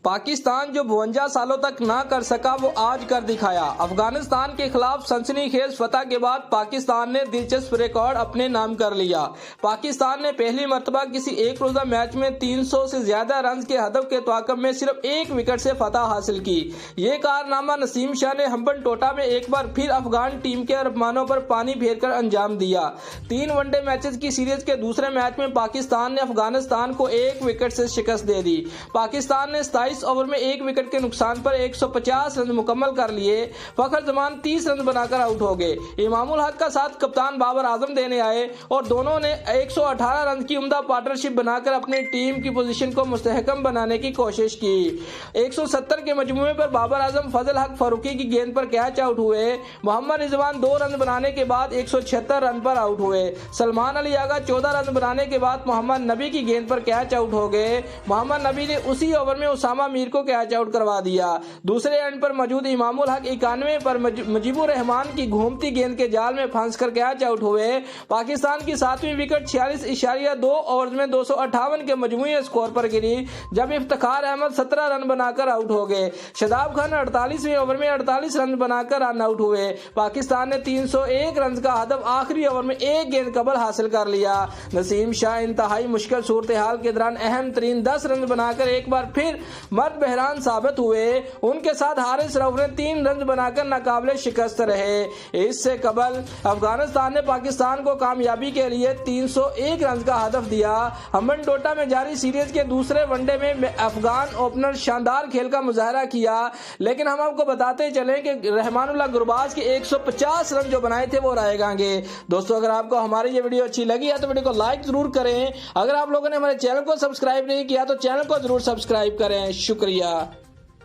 पाकिस्तान जो 52 सालों तक ना कर सका वो आज कर दिखाया। अफगानिस्तान के खिलाफ सनसनीखेज फतह के बाद पाकिस्तान ने दिलचस्प रिकॉर्ड अपने नाम कर लिया। पाकिस्तान ने पहली मर्तबा किसी एक रोजा मैच में 300 से ज्यादा रन के हदफ के तवाक़ुफ़ में सिर्फ एक विकेट से फतह हासिल की। ये कारनामा नसीम शाह ने हम्बन टोटा में एक बार फिर अफगान टीम के अरमानों पर पानी फेरकर अंजाम दिया। 3 वनडे मैचेस की सीरीज के दूसरे मैच में पाकिस्तान ने अफगानिस्तान को 1 विकेट से शिकस्त दे दी। पाकिस्तान ने 27 ओवर में 1 विकेट के नुकसान पर 150 रन मुकम्मल कर लिए। फखर जमान 30 रन बनाकर आउट हो गए। इमामुल हक का साथ कप्तान बाबर आजम देने आए और दोनों ने 118 रन की उम्दा पार्टनरशिप बनाकर अपनी टीम की पोजीशन को मुस्तहकम बनाने की कोशिश की। 170 के मजमूए पर बाबर आजम फजल हक फारूकी की गेंद पर कैच आउट हुए। मोहम्मद रिजवान 2 रन बनाने के बाद 176 रन पर आउट हुए। सलमान अली आगा 14 रन बनाने के बाद मोहम्मद नबी की गेंद पर कैच आउट हो गए। मोहम्मद नबी ने उसी ओवर में उसामा मीर को कैच आउट करवा दिया। दूसरे एंड पर मौजूद इमामुल हक 91 पर मुजीबुर रहमान की घूमती गेंद के जाल में फंसकर कैच आउट हुए। पाकिस्तान की 7वीं विकेट 46.2 ओवर में 258 के मजमूई स्कोर पर गिरी, जब इफ्तिखार अहमद 17 रन बनाकर आउट हो गए। शदाब खान 48वें ओवर में 48 रन बनाकर रन आउट हुए। पाकिस्तान ने 301 रन का हदफ आखिरी ओवर में 1 गेंद कबल हासिल कर लिया। नसीम शाह इंतहाई मुश्किल सूरत हाल के दौरान अहम तरीन 10 रन बनाकर एक बार फिर मर्द बहरान साबित हुए। उनके साथ हारिस रऊफ ने 3 रन बनाकर नाकाबिले शिकस्त रहे। इससे कबल अफगानिस्तान ने पाकिस्तान को कामयाबी के लिए 301 रन का हदफ दिया। हम्बन टोटा में जारी सीरीज के दूसरे वनडे में अफगान ओपनर शानदार खेल का मुजाहरा किया, लेकिन हम आपको बताते चले कि रहमानुल्लाह गुरबाज के 150 रन जो बनाए थे वो रहेंगे। दोस्तों, अगर आपको हमारी ये वीडियो अच्छी लगी है तो वीडियो को लाइक जरूर करें। अगर आप लोगों ने हमारे चैनल को सब्सक्राइब नहीं किया तो चैनल को जरूर सब्सक्राइब करें। शुक्रिया।